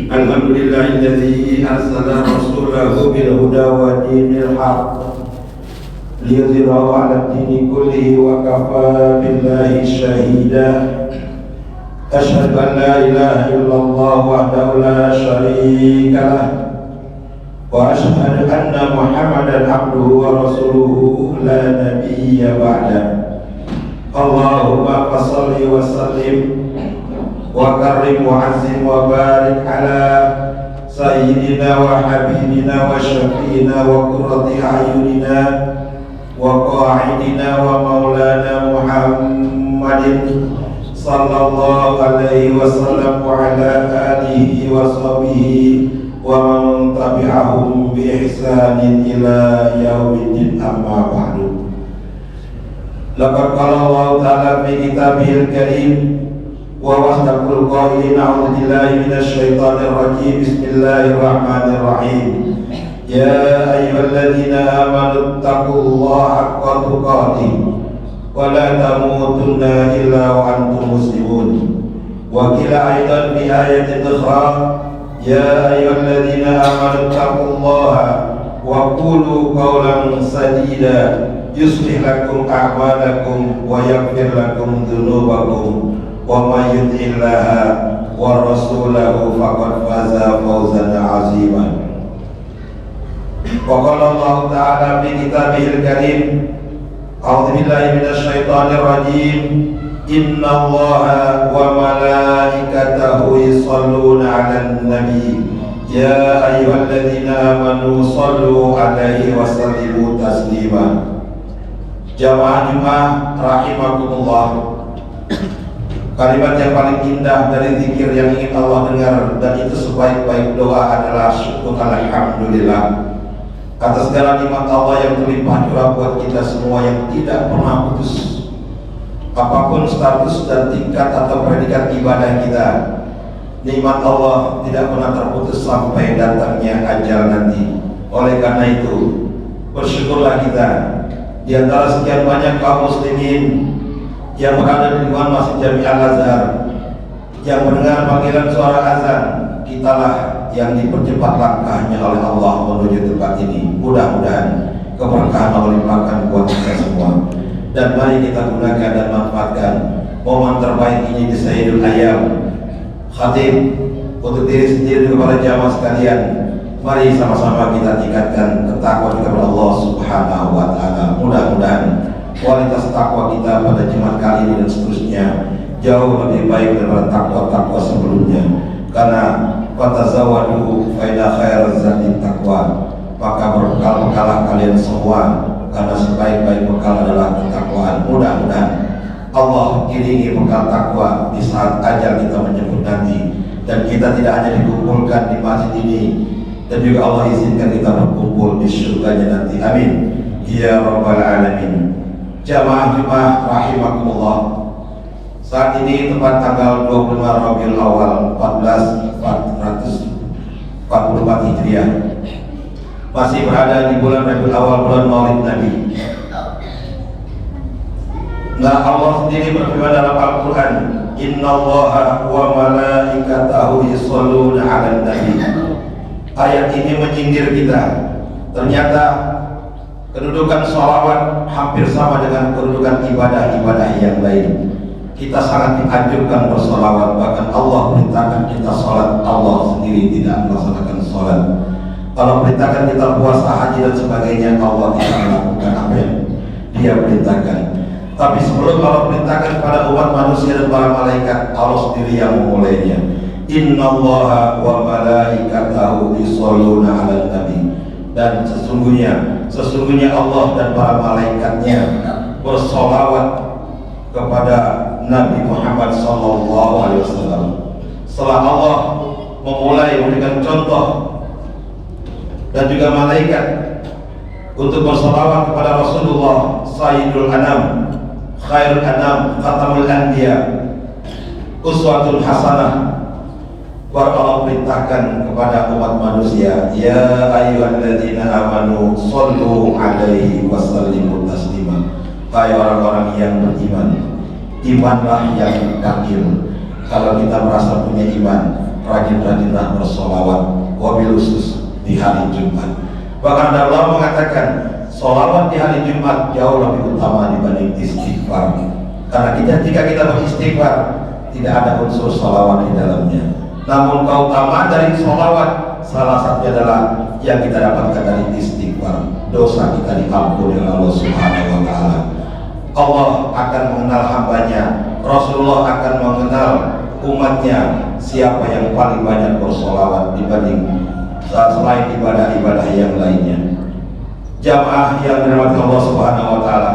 Alhamdulillahilladzi arsala rasulahu bil huda wa dinil haqq liyudhhirahu 'ala ad-dini kullihi wa kafaa billahi shahida. Asyhadu an la ilaha illallah wahdahu la syarika lah wa asyhadu anna Muhammadan abduhu wa rasuluhu la nabiyya ba'da. Allahumma shalli wa sallim wa karim wa azim wa barik ala sayyidina wa habibina wa syafiina wa qurrati a'yunina wa qa'idina wa maulana Muhammadin sallallahu alaihi wasallam wa ala alihi wa sahbihi wa man tabi'ahum bi ihsanin ila yaumiddin, amma ba'du. Laqad qala Allah ta'ala fi kitabihil karim wa wasdaqul qailin, a'udzu billahi minasy syaithanir rajim, bismillahirrahmanir rahim. Ya ayyuhalladzina amanu taqullaha haqqa tuqatih wa la tamutunna illa wa antum muslimun. Wa qila aidan bi ayatin ukhra, ya ayyuhalladzina amanu taqullaha wa qulu qawlan sadida yuslih lakum a'malakum wa yaghfir lakum dhunubakum wa may yuti'illaha wa rasulahu faqad faza fawzan 'aziman. Wa qala Allah ta'ala fi kitabihil karim, a'udzu billahi minasy syaithanir rajim, innallaha wa malaikatahu yusholluna 'alan nabi ya ayyuhalladzina amanu shallu 'alaihi wa sallimu taslima. Jamaah Jumat rahimakumullah, kalimat yang paling indah dari zikir yang ingin Allah dengar, dan itu sebaik-baik doa adalah syukur alhamdulillah atas segala nikmat Allah yang berlimpah curah buat kita semua, yang tidak pernah putus apapun status dan tingkat atau predikat ibadah kita. Nikmat Allah tidak pernah terputus sampai datangnya ajal nanti. Oleh karena itu, bersyukurlah kita. Di antara sekian banyak kaum muslimin yang berada di lingkungan Masjid Jami Al-Azhar, yang mendengar panggilan suara azan, kitalah yang dipercepat langkahnya oleh Allah menuju tempat ini. Mudah-mudahan keberkahan Allah limpahkan buat kita semua, dan mari kita gunakan dan manfaatkan momen terbaik ini di Sayyidul Ayyam. Khatib untuk diri sendiri, kepada jamaah sekalian, mari sama-sama kita tingkatkan ketakwaan kepada Allah Subhanahu wa ta'ala. Mudah-mudahan kualitas takwa kita pada Jumat kali ini dan seterusnya jauh lebih baik daripada takwa-takwa sebelumnya. Karena fatazawwadu fa inna khairaz zadi taqwa, maka berbekalah kalian semua, karena sebaik-baik bekal adalah ketakwaan. Mudah-mudahan Allah iringi bekal takwa di saat ajal kita menjemput nanti, dan kita tidak hanya dikumpulkan di masjid ini, dan juga Allah izinkan kita berkumpul di surganya nanti. Amin ya rabbal alamin. Jamaah Jumat rahimakumullah, saat ini tepat tanggal 25 Rabiul Awal 1444 Hijriah, masih berada di bulan Rabiul Awal, bulan Maulid Nabi. Nah, Allah sendiri berfirman dalam Al-Quran, innallaha wa malaikatahu yusholluna 'alan nabi. Ayat ini menyindir kita. Ternyata kedudukan sholawat hampir sama dengan kedudukan ibadah-ibadah yang lain. Kita sangat dianjurkan bersolawat, bahkan Allah perintahkan kita sholat, Allah sendiri tidak melaksanakan sholat. Allah perintahkan kita puasa, haji dan sebagainya, Allah tidak melakukan apa yang Dia perintahkan. Tapi sebelum Allah perintahkan kepada umat manusia dan para malaikat, Allah sendiri yang memulainya. Innallaha wa malaikatahu yusholluna 'alan nabi. Dan sesungguhnya Allah dan para malaikatnya bersolawat kepada Nabi Muhammad SAW. Setelah Allah memulai memberikan contoh dan juga malaikat untuk bersolawat kepada Rasulullah Sayyidul Anam, Khairul Anam, Khatamul Anbiya, Uswatul Hasanah, baru Allah perintahkan kepada umat manusia, ya ayyuhalladzina amanu shollu 'alaihi wa sallimu taslima. Hai orang-orang yang beriman, imanlah yang kamil, kalau kita merasa punya iman, rajin-rajinlah bersolawat, wabil khusus di hari Jumat. Bahkan Allah mengatakan solawat di hari Jumat jauh lebih utama dibanding istighfar. Karena ketika kita beristighfar tidak ada unsur solawat di dalamnya. Namun keutamaan dari solawat salah satunya adalah yang kita dapatkan dari istighfar. Dosa kita diampuni oleh Allah Subhanahu wa Ta'ala. Allah akan mengenal hambanya, Rasulullah akan mengenal umatnya siapa yang paling banyak bersolawat dibanding selain ibadah-ibadah yang lainnya. Jamaah yang dirahmati Allah Subhanahu wa Ta'ala,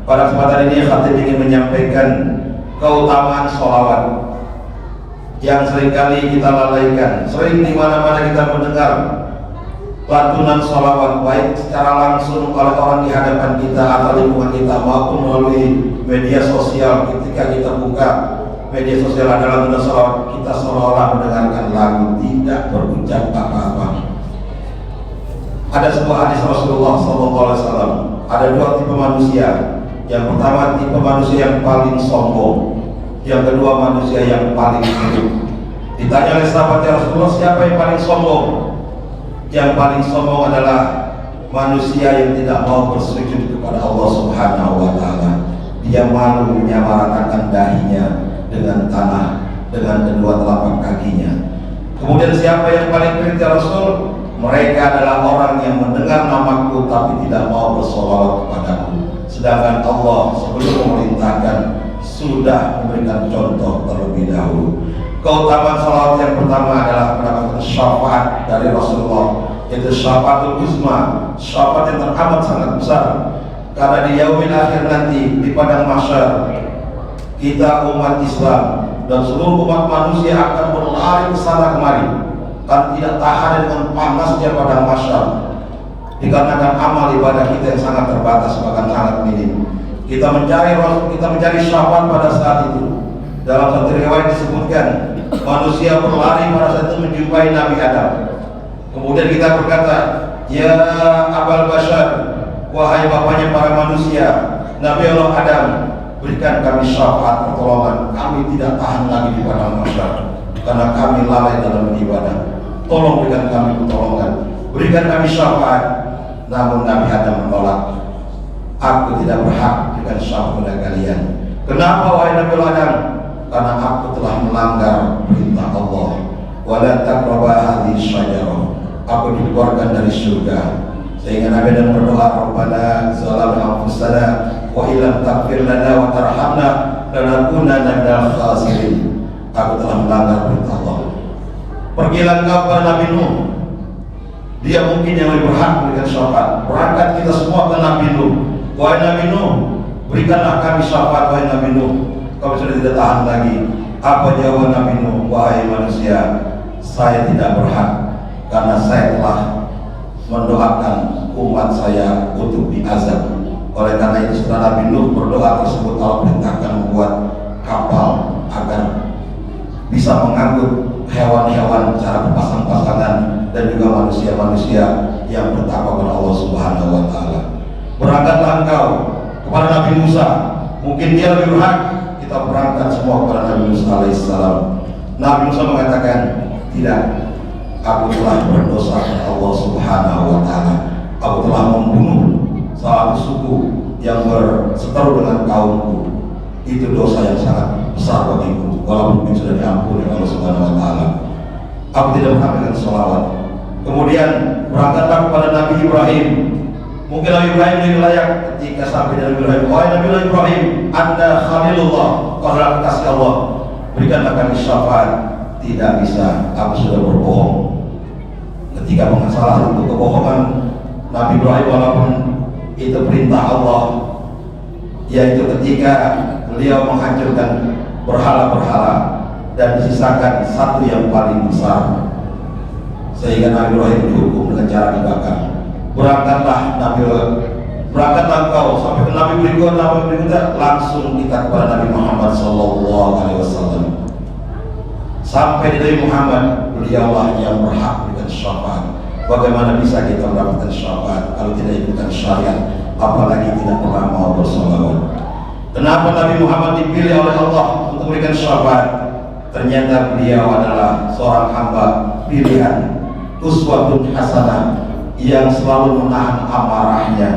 pada kesempatan ini khatib ingin menyampaikan keutamaan solawat yang seringkali kita lalaikan. Sering di mana-mana kita mendengar lantunan solawat, baik secara langsung oleh orang di hadapan kita atau lingkungan kita maupun melalui media sosial. Ketika kita buka media sosial ada lantunan solawat, kita seolah-olah mendengarkan lagu, tidak berucap apa-apa. Ada sebuah hadis Rasulullah SAW, ada dua tipe manusia. Yang pertama tipe manusia yang paling sombong, yang kedua manusia yang paling buruk. Ditanya oleh sahabat Rasulullah, siapa yang paling sombong? Yang paling sombong adalah manusia yang tidak mau bersujud kepada Allah Subhanahu wa Ta'ala. Dia malu menyamaratakan dahinya dengan tanah, dengan kedua telapak kakinya. Kemudian siapa yang paling pelit ya Rasul? Mereka adalah orang yang mendengar namaku tapi tidak mau bersolawat kepadaku. Sedangkan Allah sebelum memerintahkan sudah memberikan contoh terlebih dahulu. Keutamaan salawat yang pertama adalah mendapatkan syafaat dari Rasulullah, yaitu syafaatul uzma, syafaat yang teramat sangat besar. Karena di yaumil akhir nanti di padang mahsyar, kita umat Islam dan seluruh umat manusia akan berlari ke sana kemari karena tidak tahan dengan panasnya padang mahsyar, dikarenakan amal ibadah kita yang sangat terbatas bahkan sangat minim. Kita mencari syafaat pada saat itu. Dalam satu riwayat disebutkan manusia berlari pada saat itu menjumpai Nabi Adam. Kemudian kita berkata, ya Abal Bashar, wahai bapaknya para manusia, Nabi Allah Adam, berikan kami syafaat pertolongan. Kami tidak tahan lagi di padang mahsyar karena kami lalai dalam beribadah. Tolong berikan kami pertolongan, berikan kami syafaat. Namun Nabi Adam menolak. Aku tidak berhak dengan syafaat pada kalian. Kenapa wahai Nabi Adam? Karena aku telah melanggar perintah Allah. Wala taqrabu hadhihi syajarah. Aku dikeluarkan dari surga. Sehingga Nabi Adam berdoa, Rabbana zalamna anfusana wa illam taghfir lana wa tarhamna lanakunanna minal khasirin. Aku telah melanggar perintah Allah. Pergilah engkau kepada Nabi Nuh. Dia mungkin yang lebih berhak memberikan syafaat. Berangkat kita semua ke Nabi Nuh. Wahai Nabi Nuh, berikanlah kami syafaat. Wahai Nabi Nuh, kami sudah tidak tahan lagi. Apa jawaban Nabi Nuh? Wahai manusia, saya tidak berhak karena saya telah mendoakan umat saya untuk diazab. Oleh karena itu setelah Nabi Nuh berdoa tersebut, Allah perintahkan membuat kapal agar bisa mengangkut hewan-hewan secara berpasang-pasangan dan juga manusia-manusia yang bertakwa kepada Allah Subhanahu wa Ta'ala. Berangkatlah engkau kepada Nabi Musa, mungkin dia lebih berhak. Kita berangkat semua kepada Nabi Musa alaihissalam. Nabi Musa mengatakan, tidak, aku telah berdosa kepada Allah Subhanahu wa Ta'ala. Aku telah membunuh salah satu suku yang berseteru dengan kaumku. Itu dosa yang sangat besar bagiku, walaupun itu sudah diampuni oleh Allah Subhanahu wa Ta'ala. Aku tidak berhak dengan sholawat. Kemudian berangkatlah kepada Nabi Ibrahim. Mungkin Nabi Ibrahim lebih layak ketika sampai Nabi Ibrahim. Wahai Nabi Ibrahim, Anda Khalilullah, kau adalah kekasih Allah. Berikanlah kami syafaat. Tidak bisa, aku sudah berbohong. Ketika salah satu kebohongan Nabi Ibrahim, walaupun itu perintah Allah, yaitu ketika beliau menghancurkan berhala-berhala dan disisakan satu yang paling besar, sehingga Nabi Ibrahim dihukum dengan cara dibakar. Berangkatlah engkau sampai ke Nabi berikutnya, langsung kita kepada Nabi Muhammad SAW. Sampai di Nabi Muhammad, beliaulah yang berhak dengan syafaat. Bagaimana bisa kita mendapatkan syafaat kalau tidak ikutan syariat, apalagi tidak pernah mau bersolawat? Kenapa Nabi Muhammad dipilih oleh Allah untuk memberikan syafaat? Ternyata beliau adalah seorang hamba pilihan, uswatun hasanah, yang selalu menahan amarahnya,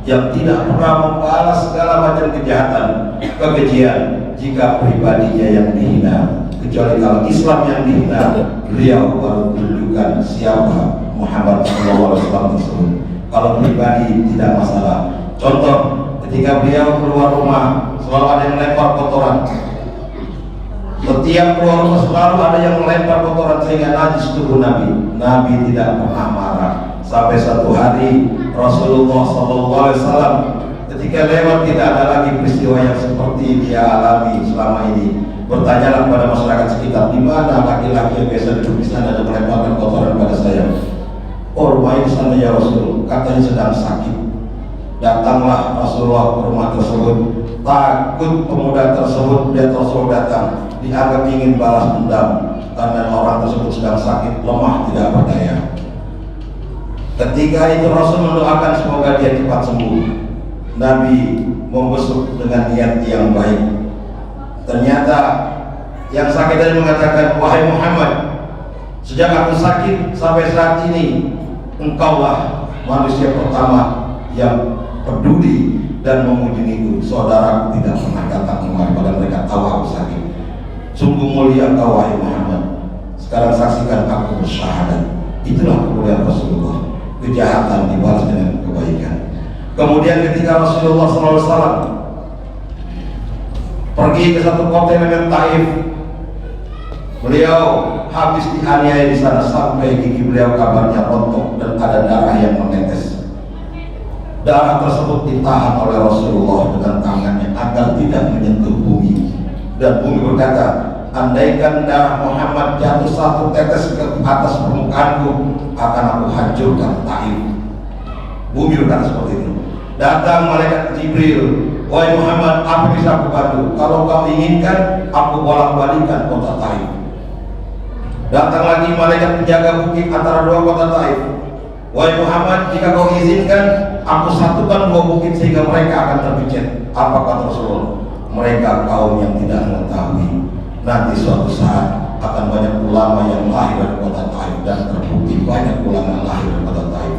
yang tidak pernah membalas segala macam kejahatan, kekejian jika pribadinya yang dihina. Kecuali kalau Islam yang dihina, beliau baru tunjukkan siapa Muhammad SAW tersebut. Kalau pribadi tidak masalah. Contoh, ketika beliau keluar rumah selalu ada yang lempar kotoran. Setiap keluar rumah selalu ada yang melempar kotoran sehingga najis tubuh Nabi. Nabi tidak pernah marah. Sampai satu hari Rasulullah SAW ketika lewat tidak ada lagi peristiwa yang seperti dia alami selama ini. Bertanyalah kepada masyarakat sekitar, di mana laki-laki yang biasa duduk di sana dan melemparkan kotoran pada saya? Oh, rumah di sana ya Rasul, katanya sedang sakit. Datanglah Rasulullah ke rumah tersebut. Takut pemuda tersebut, dia tersebut datang, dianggap ingin balas dendam karena orang tersebut sedang sakit, lemah, tidak berdaya. Ketika itu Rasul mendoakan semoga dia cepat sembuh. Nabi membesuk dengan niat yang baik. Ternyata yang sakit tadi mengatakan, wahai Muhammad, sejak aku sakit sampai saat ini, engkaulah manusia pertama yang peduli dan mengunjungiku. Saudaraku tidak pernah datang kemari, pada mereka tahu aku sakit. Sungguh mulia engkau wahai Muhammad. Sekarang saksikan aku bersyahadat. Itulah kemuliaan Rasulullah. Kejahatan dibalas dengan kebaikan. Kemudian ketika Rasulullah SAW pergi ke satu kota yang namanya Taif, beliau habis dianiaya di sana sampai gigi beliau kabarnya rontok dan ada darah yang menetes. Darah tersebut ditahan oleh Rasulullah dengan tangannya agar tidak menyentuh bumi. Dan bumi berkata, andaikan darah Muhammad jatuh satu tetes ke atas permukaanku, akan aku hancurkan Taif. Bumi berkata seperti itu. Datang malaikat Jibril, wahai Muhammad, apa bisa aku bantu? Kalau kau inginkan, aku bolak-balikan kota Taif. Datang lagi malaikat penjaga bukit antara dua kota Taif. Wahai Muhammad, jika kau izinkan, aku satukan dua bukit sehingga mereka akan terpicit. Apa kata Rasulullah? Mereka kaum yang tidak mengetahui. Nanti suatu saat akan banyak ulama yang lahir dari kota Taif, dan terbukti banyak ulama yang lahir dari kota Taif.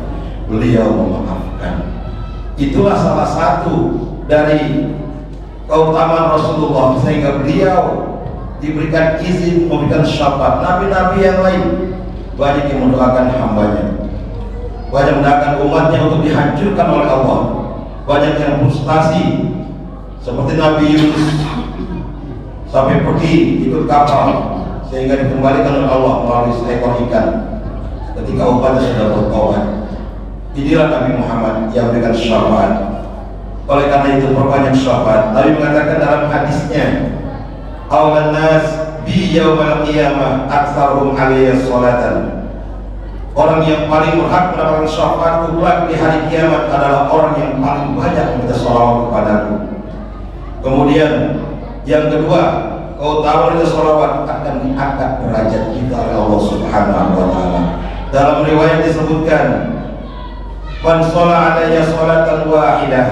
Beliau memaafkan. Itulah salah satu dari keutamaan Rasulullah, sehingga beliau diberikan izin memberikan syafaat. Nabi-nabi yang lain banyak yang mendoakan hambanya, banyak mendoakan umatnya untuk dihancurkan oleh Allah. Banyak yang frustasi seperti Nabi Yunus sampai pergi ikut kapal sehingga dikembalikan oleh Allah melalui seekor ikan ketika umatnya sudah bertobat. Inilah Nabi Muhammad yang memberikan syafaat. Oleh karena itu perbanyak syafaat. Nabi mengatakan dalam hadisnya, awalan nas bi yaumal qiyamah aktsaruhum alayya sholatan. Orang yang paling berhak mendapatkan syafaat kelak di hari kiamat adalah orang yang paling banyak meminta sholawat kepadaku. Kemudian yang kedua, keutamaan itu sholawat akan diangkat derajat kita oleh Allah Subhanahu wa taala. Dalam riwayat disebutkan, man sholla alayya sholatan wahidah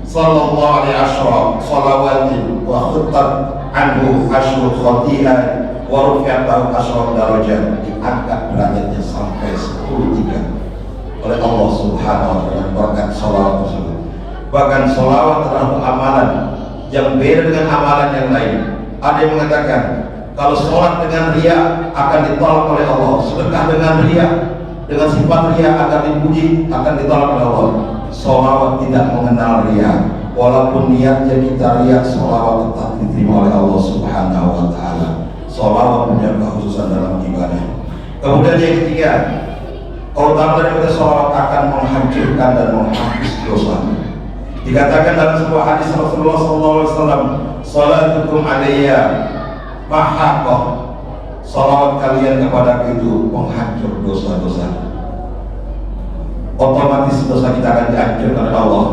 sallallahu alaihi asyra shalawatin wa khuttat anhu asyru khati'at wa rufi'at lahu asyra darajat. Diangkat derajatnya sampai 10 tingkat oleh Allah Subhanahu wa taala berkat sholawat tersebut. Bahkan sholawat adalah amalan yang beda dengan amalan yang lain. Ada yang mengatakan kalau sholat dengan riya akan ditolak oleh Allah, sedekah dengan riya dengan sifat riya akan dipuji, akan ditolak oleh Allah. Sholawat tidak mengenal riya, walaupun niatnya kita riya, sholawat tetap diterima oleh Allah Subhanahu wa taala. Sholawat punya kekhususan dalam ibadah. Kemudian yang ketiga, keutamaan daripada sholawat akan menghancurkan dan menghapus dosa. Dikatakan dalam sebuah hadis Rasulullah SAW, sholatukum alayya mahaqah, sholawat kalian kepada itu penghancur dosa-dosa. Otomatis dosa kita akan dihancurkan oleh Allah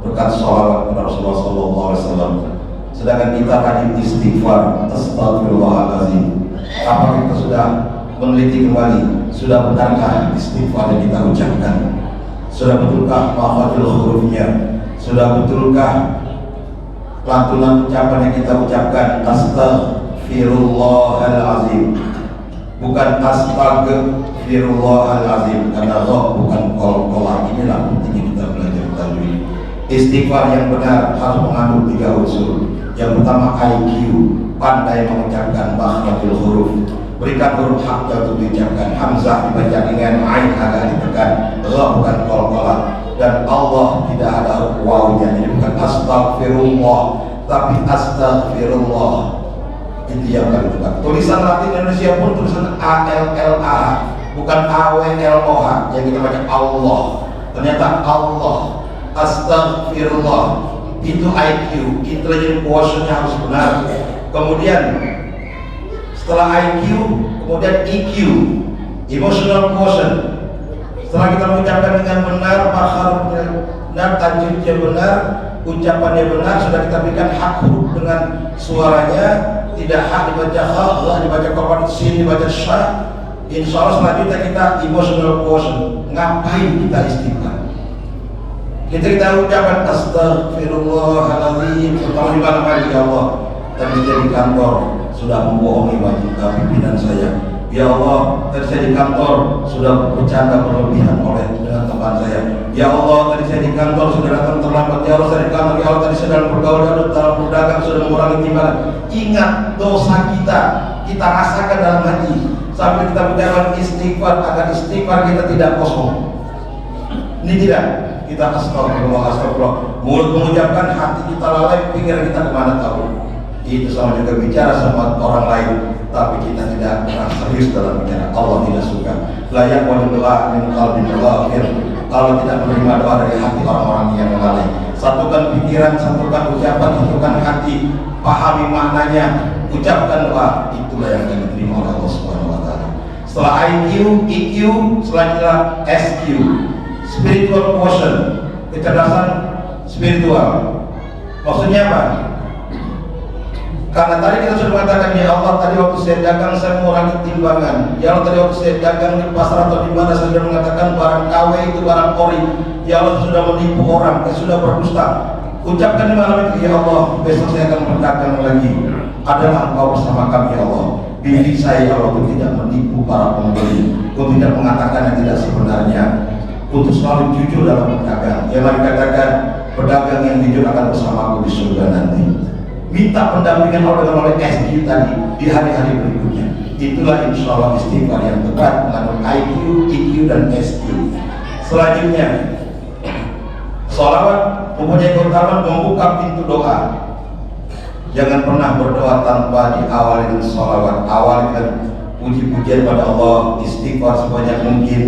berkat sholawat kepada Rasulullah SAW. Sedangkan kita rajin istighfar, astagfirullahaladzim. Apakah kita sudah meneliti kembali, sudah benarkah istighfar yang kita ucapkan? Sudah betulkah makhrajul hurufnya? Sudah betulkah lantunan ucapan yang kita ucapkan? astaghfirullahalazim, bukan astaghfirullahalazim, karena roh bukan kol-kolah. Inilah pentingnya kita belajar tajwid. Istighfar yang benar harus mengandung 3 unsur. Yang pertama IQ, pandai mengucapkan makhrajul huruf, berikan huruf hak untuk diucapkan. Hamzah dibaca dengan ain agak ditekan, roh bukan kol-kolah, dan Allah tidak ada huruf wawunya. Jadi bukan astaghfirullah tapi astaghfirullah. Itu yang paling tepat. Tulisan Latin Indonesia pun tulisan ALLA, bukan AWLOH yang kita baca Allah. Ternyata Allah, astaghfirullah. Itu IQ, intelligent quotient-nya harus benar. Kemudian setelah IQ, kemudian EQ, emotional quotient. Setelah kita mengucapkan dengan benar, makhrajnya benar, tajwidnya benar, ucapannya benar, sudah kita berikan hak huruf dengan suaranya, tidak hak dibaca ha, lah dibaca korban, sin dibaca syah. Insya Allah selanjutnya kita emotional quotient. Ngapain kita istighfar? Kita ucapkan astaghfirullahaladzim. Pertama di mana ya Allah? Tadi saya di kantor sudah membohongi pimpinan saya. Ya Allah, tadi saya di kantor sudah bercanda berlebihan dengan teman saya. Ya Allah, tadi saya di kantor sudah datang terlambat. Ya Allah, saya di kantor. Ya Allah, tadi saya dalam pergaulan, dalam berdagang sudah mengurangi timbangan. Ingat dosa kita rasakan dalam hati. Sampai kita mengucapkan istighfar agar istighfar kita tidak kosong. Ini tidak. Kita astagfirullah, mulut mengucapkan, hati kita lalai, pikiran kita kemana tahu. Itu sama juga bicara sama orang lain, tapi kita tidak pernah serius dalam bicara. Allah tidak suka. Layak doa min qalbin ghafir. Kalau tidak menerima doa dari hati orang-orang yang lalai. Satukan pikiran, satukan ucapan, satukan hati, pahami maknanya, ucapkan doa. Itulah yang akan diterima oleh Allah Subhanahu wa taala. Setelah IQ, EQ, selanjutnya SQ. Spiritual quotient, kecerdasan spiritual. Maksudnya apa? Karena tadi kita sudah mengatakan, ya Allah, tadi waktu saya dagang saya mengurangi timbangan. Ya Allah, tadi waktu saya dagang di pasar atau di mana saya sudah mengatakan barang KW itu barang ori. Ya Allah, sudah menipu orang, saya sudah berdusta. Ucapkan di malam itu, ya Allah, besok saya akan berdagang lagi. Adalah Engkau bersama kami, ya Allah. Bimbing saya, ya Allah, untuk tidak menipu para pembeli, untuk tidak mengatakan yang tidak sebenarnya, untuk selalu jujur dalam berdagang. Yang lain katakan, pedagang yang jujur akan bersamaku di surga nanti. Minta pendampingan oleh SQ tadi di hari-hari berikutnya. Itulah insya Allah istighfar yang tepat mengandung IQ, EQ, dan SQ. Selanjutnya, sholawat mempunyai keutamaan membuka pintu doa. Jangan pernah berdoa tanpa diawali dengan sholawat. Awali dengan puji-pujian pada Allah, istighfar sebanyak mungkin.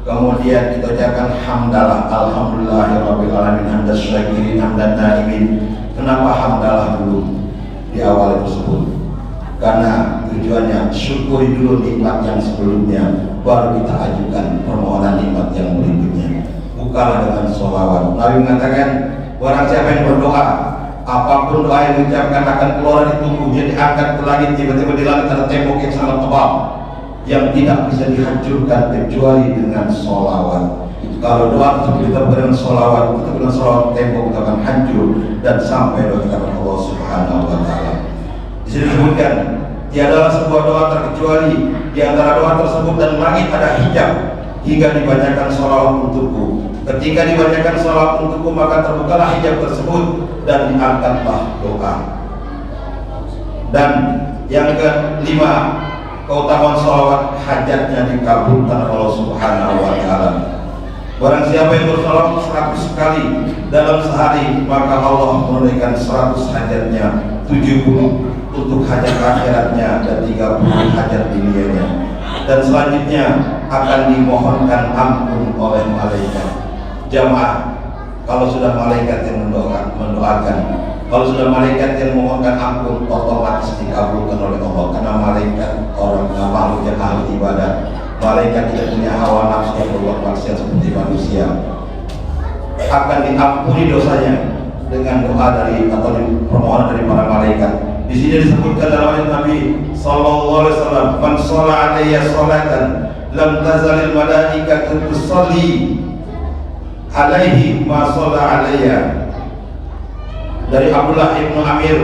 Kemudian kita ucapkan hamdalah, alhamdulillahirabbil alamin, hamdan syakirin, hamdan naimin. Kenapa hamdalah dulu di awal tersebut? Karena tujuannya syukuri dulu nikmat yang sebelumnya, baru kita ajukan permohonan nikmat yang berikutnya. Bukalah dengan sholawat. Nabi mengatakan, barang siapa yang berdoa, apapun doa yang diucapkan akan keluar dari tubuhnya, diangkat ke langit. Tiba-tiba di langit ada tembok yang sangat tebal yang tidak bisa dihancurkan kecuali dengan sholawat. Kalau doa tersebut kita dengan sholawat, kita dengan sholawat, tembok kita akan hancur dan sampai doa kita kepada Allah Subhanahu wa taala. Di sini disebutkan, tiadalah sebuah doa terkecuali di antara doa tersebut dan langit ada hijab hingga dibacakan sholawat untukku. Ketika dibacakan sholawat untukku, maka terbukalah hijab tersebut dan diangkatlah doa. Dan yang kelima, keutamaan sholawat, hajatnya dikabulkan Allah Subhanahu wa taala. Barang siapa yang bersolawat 100 kali dalam sehari, maka Allah menunaikan 100 hajatnya, 70 untuk hajat akhiratnya dan 30 hajat dunianya. Dan selanjutnya akan dimohonkan ampun oleh malaikat. Jamaah, kalau sudah malaikat yang mendoakan, kalau sudah malaikat yang memohonkan ampun, otomatis dikabulkan oleh Allah. Karena malaikat orang makhluk yang ahli ibadah. Malaikat tidak punya hawa nafsu yang berbuat maksiat seperti manusia. Akan diampuni dosanya dengan doa dari atau permohonan dari para malaikat. Di sini disebutkan dalam ayat Nabi sallallahu alaihi wasallam, "Man shalla alayya sholatan lam tazalil malaikatu tusalli alaihi ma shalla alayya." Dari Abdullah ibnu Amir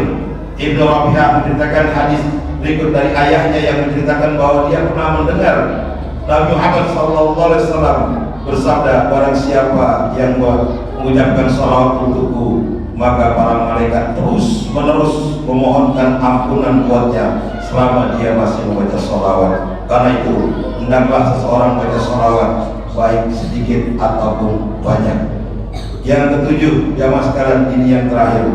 Ibnu Rabi'ah menceritakan hadis berikut dari ayahnya yang menceritakan bahwa dia pernah mendengar Nabi Muhammad SAW bersabda, barang siapa yang mengucapkan salawat untukku, maka para malaikat terus menerus memohonkan ampunan buatnya selama dia masih membaca salawat. Karena itu hendaklah seseorang membaca salawat baik sedikit ataupun banyak. Yang ketujuh, jamaah sekalian, ini yang terakhir,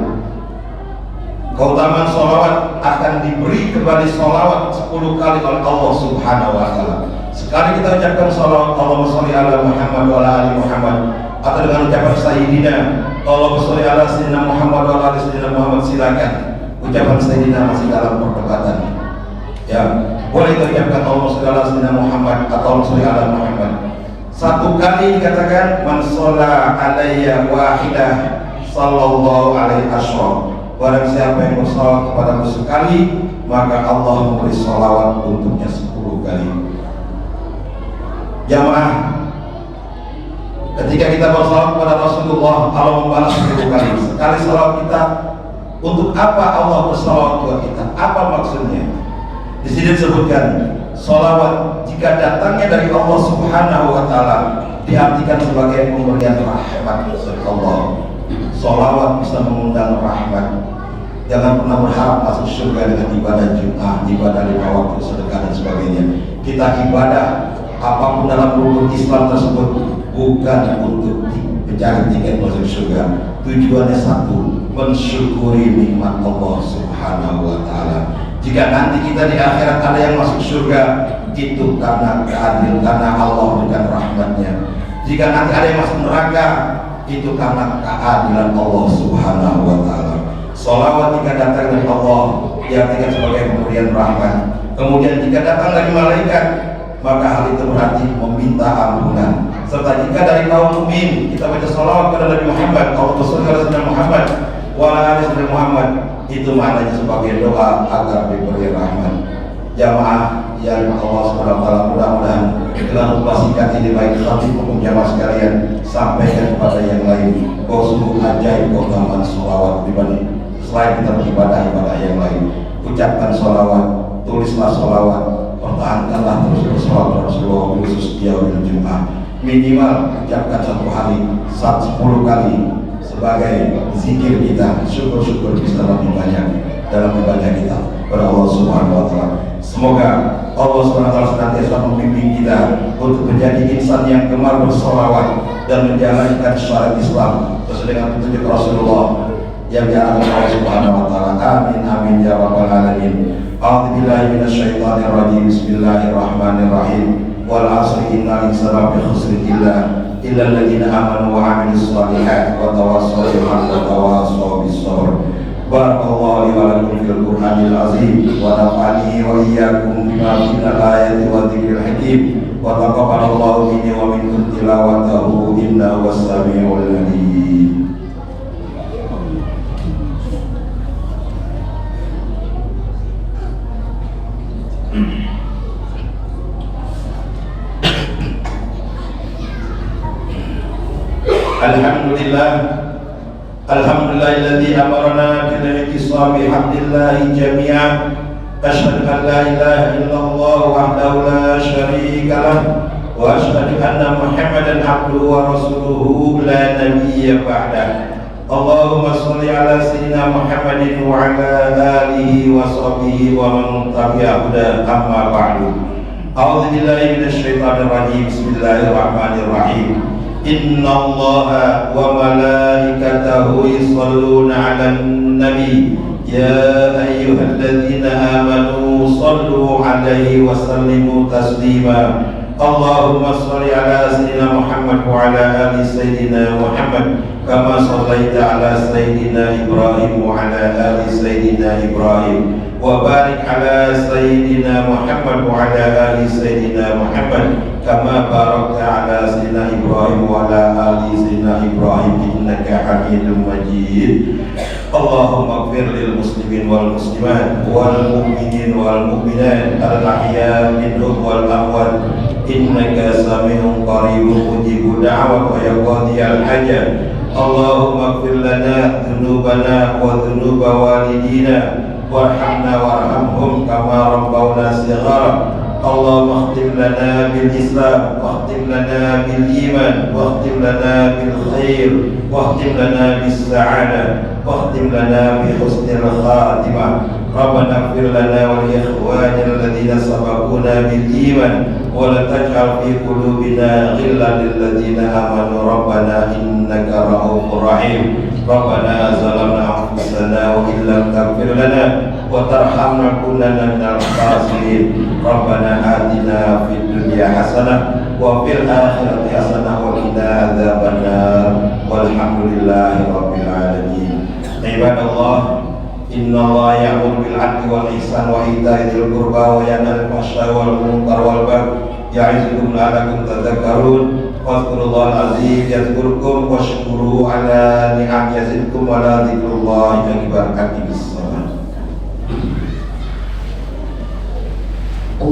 keutamaan salawat akan diberi kembali salawat 10 kali oleh Allah Subhanahu wa Ta'ala. Sekali kita ucapkan salawat Allahumma sholli ala Muhammad wa ala ali Muhammad, atau dengan ucapan sayyidina Allahumma sholli ala sayyidina Muhammad wa ala ali sayyidina Muhammad, silakan. Ucapan sayyidina masih dalam perdebatan, ya, boleh kita ucapkan Allahumma sholli ala sayyidina Muhammad atau Allahumma sholli ala Muhammad. Satu kali dikatakan man sholla alayya wahidah sallallahu alaihi asyram, barang siapa yang bersalawat kepadaku sekali, maka Allah memberi salawat untuknya 10 kali. Jamaah, ketika kita bersalawat kepada Rasulullah, Allah membalas 10 kali. Sekali salawat kita, untuk apa Allah bersalawat buat kita? Apa maksudnya? Di sini disebutkan salawat jika datangnya dari Allah Subhanahu wa Ta'ala diartikan sebagai pemberian rahmat dari Allah. Salawat bisa mengundang rahmat. Jangan pernah berharap masuk surga dengan ibadah Jum'ah, ibadah 5 waktu, sedekah dan sebagainya. Kita ibadah apapun dalam rukun Islam tersebut bukan untuk mencari tiket masuk surga. Tujuannya satu, mensyukuri nikmat Allah Subhanahu wa Ta'ala. Jika nanti kita di akhirat ada yang masuk surga, itu karena keadilan, karena Allah berikan rahmatnya. Jika nanti ada yang masuk neraka, itu karena keadilan Allah Subhanahu wa Ta'ala. Salawat jika datang dari Allah diartikan sebagai pemberian rahmat. Kemudian jika datang dari malaikat, maka hal itu berarti meminta ampunan. Serta jika dari kaum mukmin kita baca salawat kepada Nabi Muhammad, Allahumma sholli ala sayyidina Muhammad wa ala ali sayyidina Muhammad, itu maknanya sebagai doa agar diberi rahmat. Jamaah yang Allah SWT, mudah-mudahan dengan membahasakan ini baik hati maupun jamaah sekalian sampaikan kepada yang lain bahwa sungguh ajaib keutamaan salawat dibanding selain kita beribadah ibadah yang lain. Ucapkan salawat, tulislah salawat, pertahankanlah terus bersalawat Rasulullah, khusus dia di Jumat. Minimal ucapkan satu hari 10 kali sebagai zikir kita. Syukur-syukur bisa lebih banyak dalam ibadah kita kepada Allah Subhanahu wa Ta'ala. Semoga Allah Subhanahu wa Ta'ala senantiasa membimbing kita untuk menjadi insan yang gemar bersalawat dan menjalankan syariat Islam sesuai dengan petunjuk Rasulullah yang diarahkan Allah Subhanahu wa Ta'ala. Amin amin ya rabbal alamin. A'udzubillahi minasyaitonir rajim. Bismillahirrahmanirrahim. Wal 'asri innal insana lafi khusr illa alladziina amanu wa 'amilus shalihaati wa tawassaw bil haqqi wa tawassaw bis sabr. Barakallahu li wa lakum fil Qur'anil azim wa nafa'ani wa iyyakum bima fihi minal ayati wa dzikril hakim wa taqabbalallahu minni wa minkum tilawatahu innahu was-sami'ul 'alim. Alhamdulillahilladzi amarna bil ihtisami hamdillahi jami'an. Asyhadu an la ilaha illallah wahdahu la syarika lah wa asyhadu anna Muhammadan abduhu wa rasuluhu la nabiyya ba'dah. Allahumma sholli ala sayyidina Muhammadin wa ala alihi wa sahbihi wa man tabi'ahu amma ba'du. A'udzu billahi minasyaitonir rajim. Bismillahirrahmanirrahim. Inna Allaha wa malaikatahu yusholluna 'alan nabi ya ayyuhalladzina amanu shallu 'alaihi wa sallimu taslima. Allahumma shalli ala sayyidina Muhammad wa ala ali sayyidina Muhammad kama shallaita ala sayyidina Ibrahim wa ala ali sayyidina Ibrahim wa barik ala sayyidina Muhammad wa ala ali sayyidina Muhammad kama barakta ala sayyidina Ibrahim wa ala ali sayyidina Ibrahim innaka Hamidum Majid. Allahumma ighfir lil muslimin wal muslimat wal mu'minin wal mu'minat al ahya minhum wal amwat innaka sami'un qaribun mujibud da'wat wa ya qadiyal hajat. Allahumma ighfir lana dhunubana wa dhunuba walidina وارحمنا وارحمهم كما ربونا صغارا. اللهم اختم لنا بالإسلام، واختم لنا بالإيمان، واختم لنا بالخير، واختم لنا بالسعادة، واختم لنا بحسن الخاتمة. ربنا اغفر لنا ولإخواننا الذين سبقونا بالإيمان ولا تجعل في قلوبنا غلا للذين آمنوا ربنا إنك رؤوف رحيم. ربنا ظلمنا أنفسنا وإن لم تغفر لنا وترحمنا لنكونن من الخاسرين. ربنا آتنا في الدنيا حسنة وفي الآخرة حسنة وقنا عذاب النار والحمد لله رب العالمين. عباد الله، إن الله يأمر بالعدل والإحسان وإيتاء ذي القربى وينهى عن الفحشاء والمنكر والبغي يعظكم لعلكم تذكرون. واذكروا الله العظيم يذكركم واشكروه على نعم يزدكم ولذكر الله أكبر.